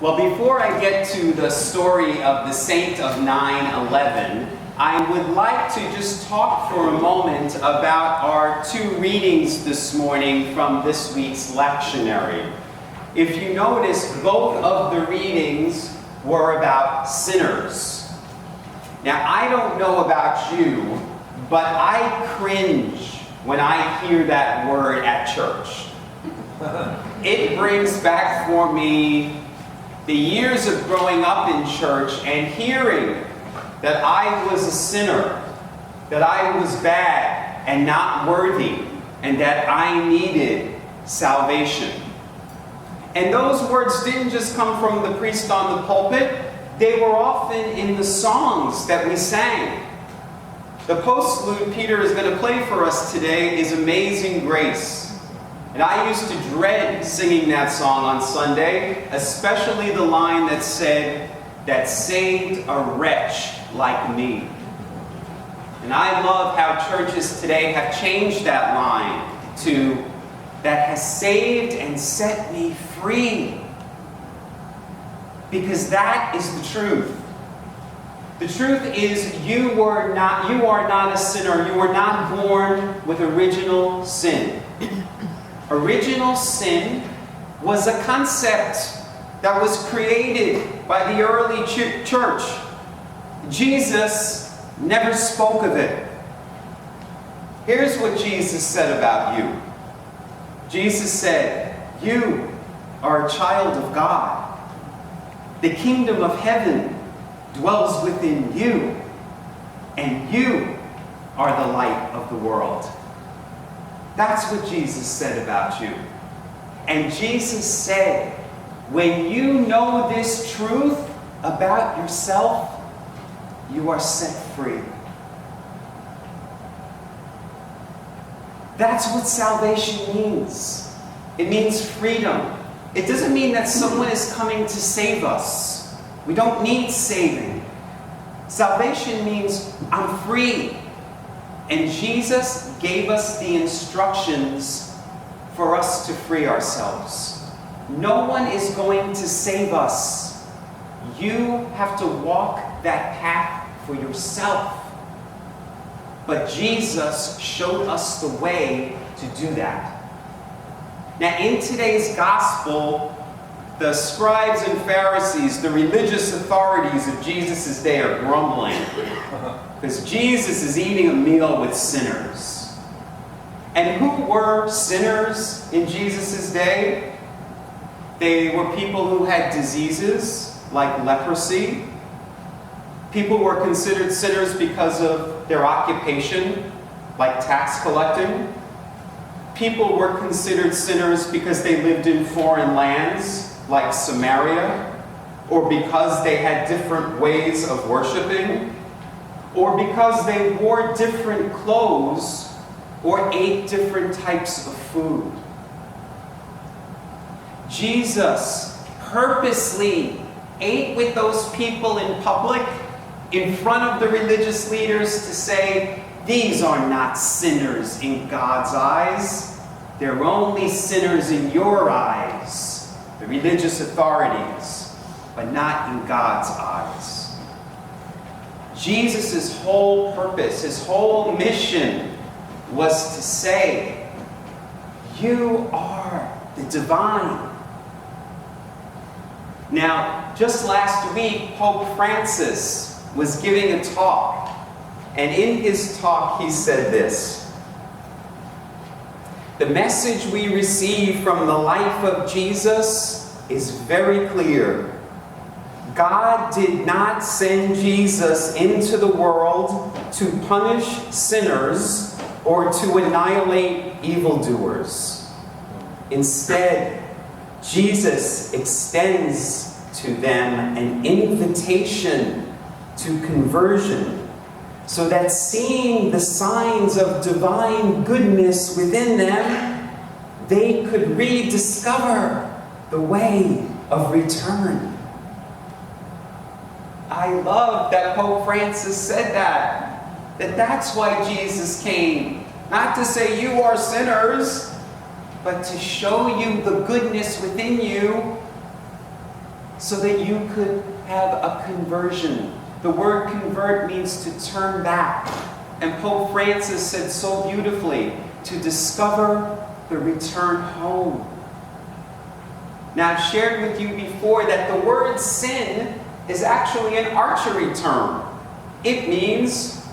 Well, before I get to the story of the saint of 9/11, I would like to just talk for a moment about our two readings this morning from this week's lectionary. If you notice, both of the readings were about sinners. Now, I don't know about you, but I cringe when I hear that word at church. It brings back for me the years of growing up in church and hearing that I was a sinner, that I was bad and not worthy, and that I needed salvation. And those words didn't just come from the priest on the pulpit, they were often in the songs that we sang. The postlude Peter is going to play for us today is Amazing Grace. And I used to dread singing that song on Sunday, especially the line that said, "that saved a wretch like me." And I love how churches today have changed that line to, "that has saved and set me free." Because that is the truth. The truth is you are not a sinner. You were not born with original sin. Original sin was a concept that was created by the early church. Jesus never spoke of it. Here's what Jesus said about you. Jesus said, "You are a child of God. The kingdom of heaven dwells within you, and you are the light of the world." That's what Jesus said about you. And Jesus said, when you know this truth about yourself, you are set free. That's what salvation means. It means freedom. It doesn't mean that someone is coming to save us. We don't need saving. Salvation means I'm free. And Jesus gave us the instructions for us to free ourselves. No one is going to save us. You have to walk that path for yourself. But Jesus showed us the way to do that. Now, in today's gospel, the scribes and Pharisees, the religious authorities of Jesus' day, are grumbling because Jesus is eating a meal with sinners. And who were sinners in Jesus' day? They were people who had diseases like leprosy. People were considered sinners because of their occupation, like tax collecting. People were considered sinners because they lived in foreign lands, like Samaria, or because they had different ways of worshiping, or because they wore different clothes or ate different types of food. Jesus purposely ate with those people in public, in front of the religious leaders, to say, these are not sinners in God's eyes. They're only sinners in your eyes, the religious authorities, but not in God's eyes. Jesus' whole purpose, his whole mission was to say, you are the divine. Now, just last week, Pope Francis was giving a talk, and in his talk he said this: the message we receive from the life of Jesus is very clear. God did not send Jesus into the world to punish sinners or to annihilate evildoers. Instead, Jesus extends to them an invitation to conversion, so that seeing the signs of divine goodness within them, they could rediscover the way of return. I love that Pope Francis said that's why Jesus came. Not to say you are sinners, but to show you the goodness within you so that you could have a conversion. The word convert means to turn back. And Pope Francis said so beautifully, to discover the return home. Now, I've shared with you before that the word sin is actually an archery term. It means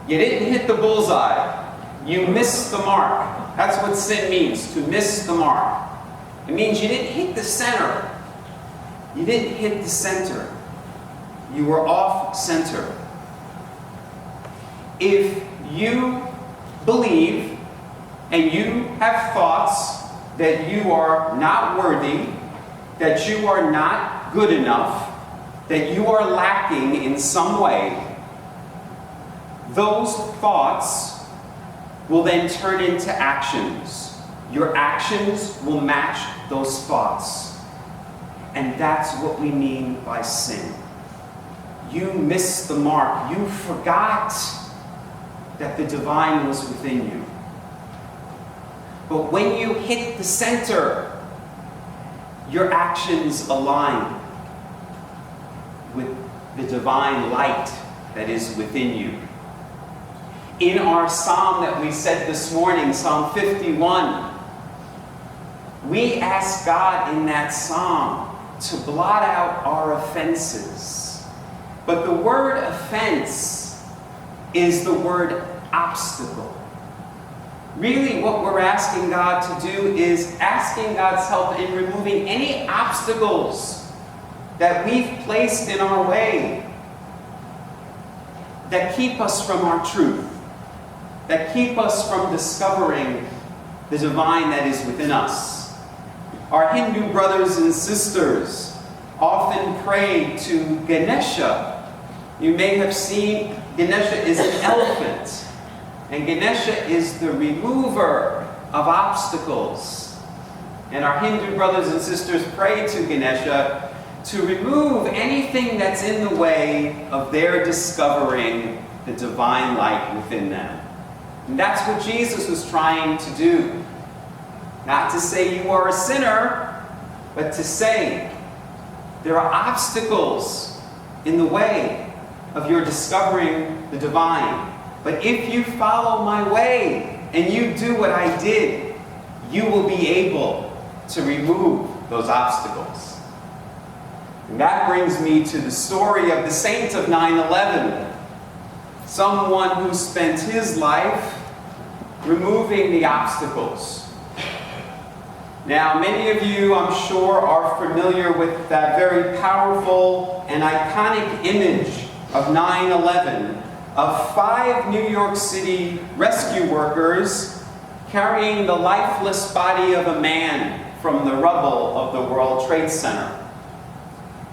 you didn't hit the bullseye. You missed the mark. That's what sin means, to miss the mark. It means you didn't hit the center. You didn't hit the center. You were off center. If you believe and you have thoughts that you are not worthy, that you are not good enough, that you are lacking in some way, those thoughts will then turn into actions. Your actions will match those thoughts. And that's what we mean by sin. You missed the mark. You forgot that the divine was within you. But when you hit the center, your actions align with the divine light that is within you. In our psalm that we said this morning, Psalm 51, we ask God in that psalm to blot out our offenses. But the word offense is the word obstacle. Really, what we're asking God to do is asking God's help in removing any obstacles that we've placed in our way that keep us from our truth, that keep us from discovering the divine that is within us. Our Hindu brothers and sisters often pray to Ganesha. You may have seen Ganesha is an elephant. And Ganesha is the remover of obstacles. And our Hindu brothers and sisters pray to Ganesha to remove anything that's in the way of their discovering the divine light within them. And that's what Jesus was trying to do. Not to say you are a sinner, but to say there are obstacles in the way of your discovering the divine. But if you follow my way and you do what I did, you will be able to remove those obstacles. And that brings me to the story of the saint of 9/11. Someone who spent his life removing the obstacles. Now, many of you, I'm sure, are familiar with that very powerful and iconic image of 9/11. Of 5 New York City rescue workers carrying the lifeless body of a man from the rubble of the World Trade Center.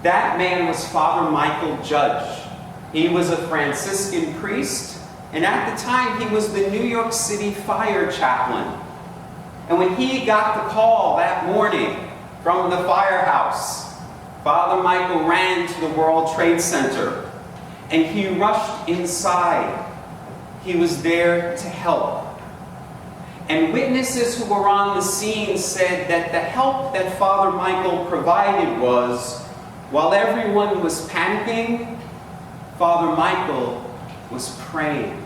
That man was Father Mychal Judge. He was a Franciscan priest, and at the time he was the New York City fire chaplain. And when he got the call that morning from the firehouse, Father Mychal ran to the World Trade Center. And he rushed inside. He was there to help. And witnesses who were on the scene said that the help that Father Mychal provided was, while everyone was panicking, Father Mychal was praying.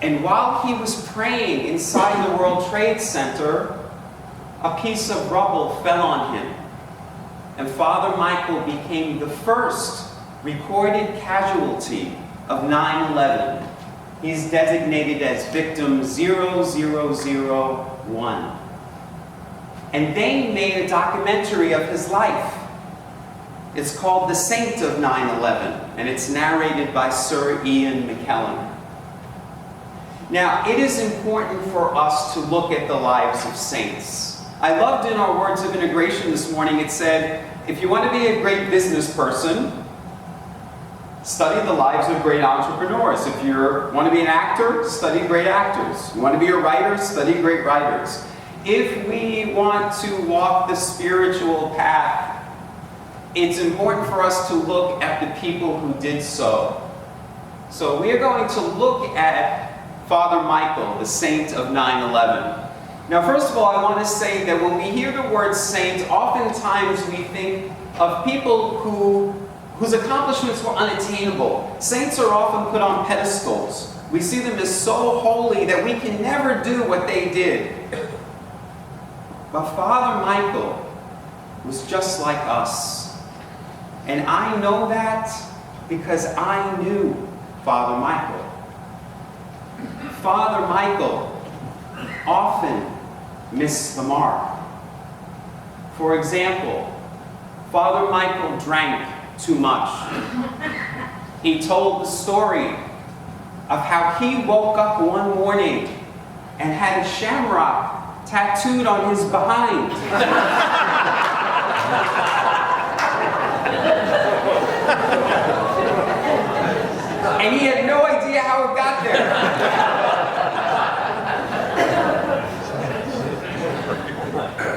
And while he was praying inside the World Trade Center, a piece of rubble fell on him. And Father Mychal became the first recorded casualty of 9/11. He's designated as victim 0001. And they made a documentary of his life. It's called The Saint of 9/11, and it's narrated by Sir Ian McKellen. Now, it is important for us to look at the lives of saints. I loved in our words of integration this morning, it said, if you want to be a great business person, study the lives of great entrepreneurs. If you want to be an actor, study great actors. You want to be a writer, study great writers. If we want to walk the spiritual path, it's important for us to look at the people who did so. So we are going to look at Father Mychal, the saint of 9/11. Now, first of all, I want to say that when we hear the word saint, oftentimes we think of people whose accomplishments were unattainable. Saints are often put on pedestals. We see them as so holy that we can never do what they did. But Father Mychal was just like us. And I know that because I knew Father Mychal. Father Mychal often missed the mark. For example, Father Mychal drank too much. He told the story of how he woke up one morning and had a shamrock tattooed on his behind. And he had no idea how it got there.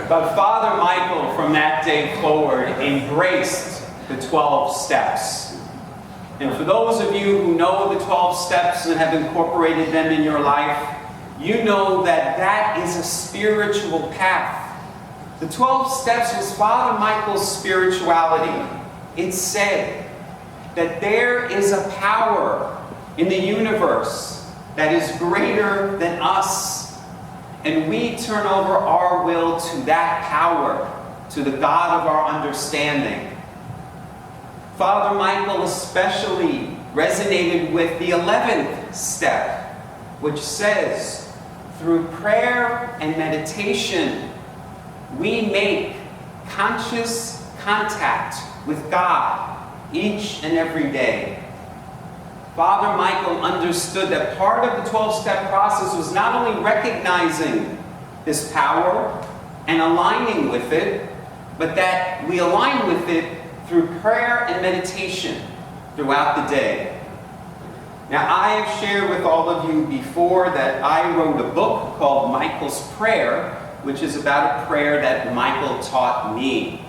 But Father Mychal, from that day forward, embraced the 12 steps. And for those of you who know the 12 steps and have incorporated them in your life, you know that that is a spiritual path. The 12 steps was Father Mychal's spirituality. It said that there is a power in the universe that is greater than us. And we turn over our will to that power, to the God of our understanding. Father Mychal especially resonated with the 11th step, which says, through prayer and meditation, we make conscious contact with God each and every day. Father Mychal understood that part of the 12-step process was not only recognizing this power and aligning with it, but that we align with it through prayer and meditation throughout the day. Now, I have shared with all of you before that I wrote a book called Mychal's Prayer, which is about a prayer that Mychal taught me.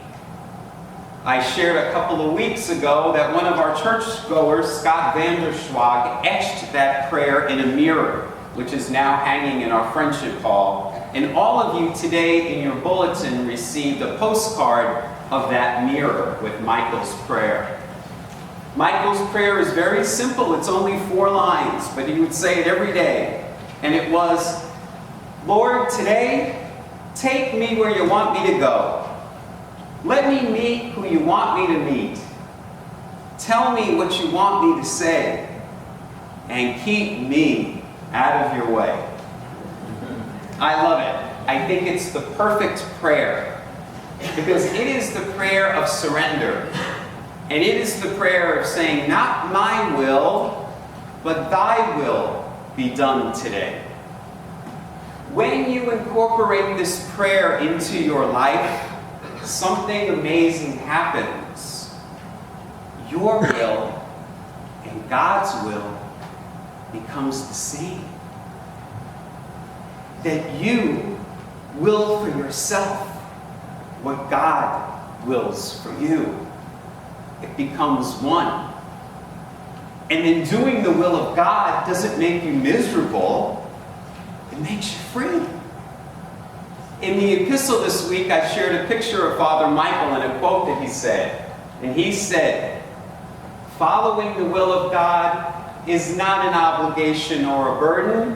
I shared a couple of weeks ago that one of our churchgoers, Scott Vanderschwag, etched that prayer in a mirror, which is now hanging in our Friendship Hall. And all of you today in your bulletin received a postcard of that mirror with Mychal's prayer. Mychal's prayer is very simple. It's only 4 lines, but he would say it every day. And it was, Lord, today, take me where you want me to go. Let me meet who you want me to meet. Tell me what you want me to say. And keep me out of your way. I love it. I think it's the perfect prayer. Because it is the prayer of surrender. And it is the prayer of saying, not my will, but thy will be done today. When you incorporate this prayer into your life, something amazing happens. Your will and God's will becomes the same. That you will for yourself what God wills for you. It becomes one. And in doing the will of God doesn't make you miserable. It makes you free. In the epistle this week, I shared a picture of Father Mychal and a quote that he said. And he said, following the will of God is not an obligation or a burden.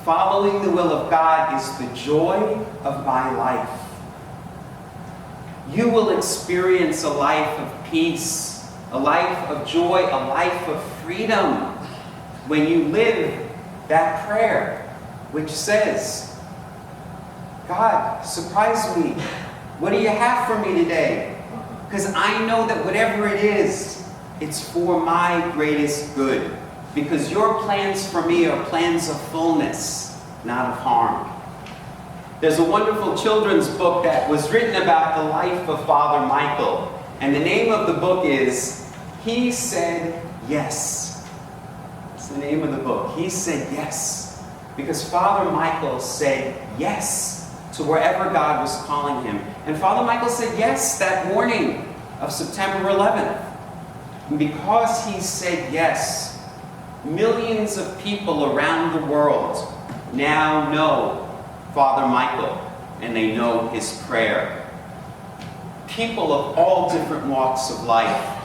Following the will of God is the joy of my life. You will experience a life of peace, a life of joy, a life of freedom when you live that prayer, which says, God, surprise me. What do you have for me today? Because I know that whatever it is, it's for my greatest good. Because your plans for me are plans of fullness, not of harm. There's a wonderful children's book that was written about the life of Father Mychal. And the name of the book is, He Said Yes. That's the name of the book. He Said Yes. Because Father Mychal said yes to wherever God was calling him. And Father Mychal said yes that morning of September 11th. And because he said yes, millions of people around the world now know Father Mychal, and they know his prayer. people of all different walks of life.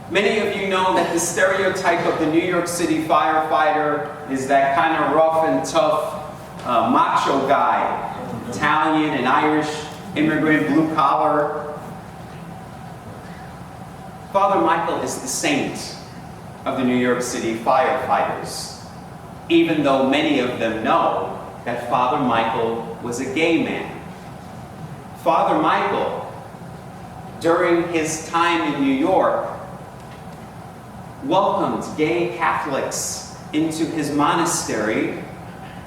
Many of you know that the stereotype of the New York City firefighter is that kind of rough and tough macho guy, Italian and Irish, immigrant, blue collar. Father Mychal is the saint of the New York City firefighters, even though many of them know that Father Mychal was a gay man. Father Mychal, during his time in New York, welcomed gay Catholics into his monastery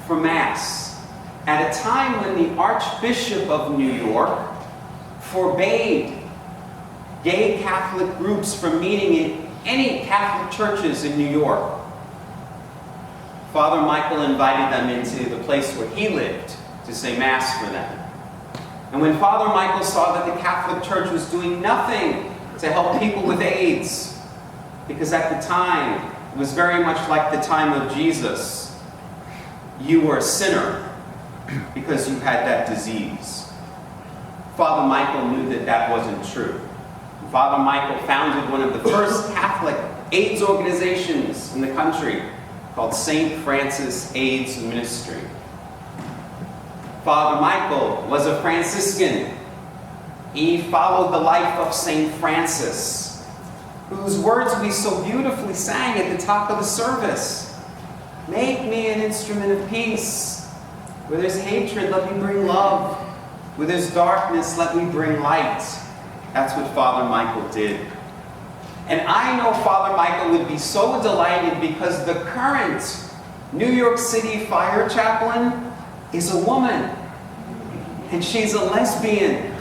for Mass at a time when the Archbishop of New York forbade gay Catholic groups from meeting in any Catholic churches in New York. Father Mychal invited them into the place where he lived to say Mass for them. And when Father Mychal saw that the Catholic Church was doing nothing to help people with AIDS, because at the time, it was very much like the time of Jesus, you were a sinner because you had that disease. Father Mychal knew that that wasn't true. Father Mychal founded one of the first Catholic AIDS organizations in the country called St. Francis AIDS Ministry. Father Mychal was a Franciscan. He followed the life of St. Francis, whose words we so beautifully sang at the top of the service. Make me an instrument of peace. Where there's hatred, let me bring love. Where there's darkness, let me bring light. That's what Father Mychal did. And I know Father Mychal would be so delighted because the current New York City fire chaplain is a woman. And she's a lesbian.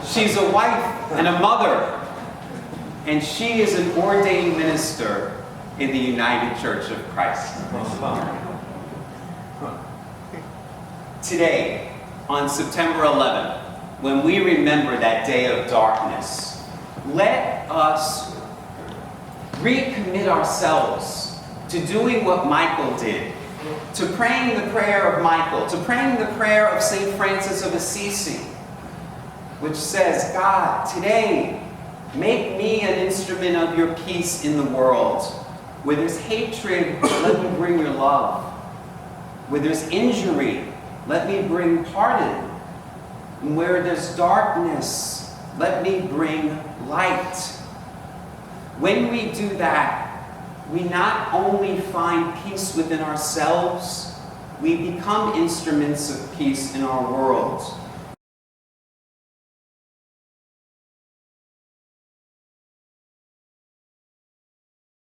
She's a wife and a mother. And she is an ordained minister in the United Church of Christ. Today, on September 11th, when we remember that day of darkness, let us recommit ourselves to doing what Mychal did, to praying the prayer of Mychal, to praying the prayer of St. Francis of Assisi, which says, God, today, make me an instrument of your peace in the world. Where there's hatred, let me bring your love. Where there's injury, let me bring pardon. And where there's darkness, let me bring light. When we do that, we not only find peace within ourselves, we become instruments of peace in our world.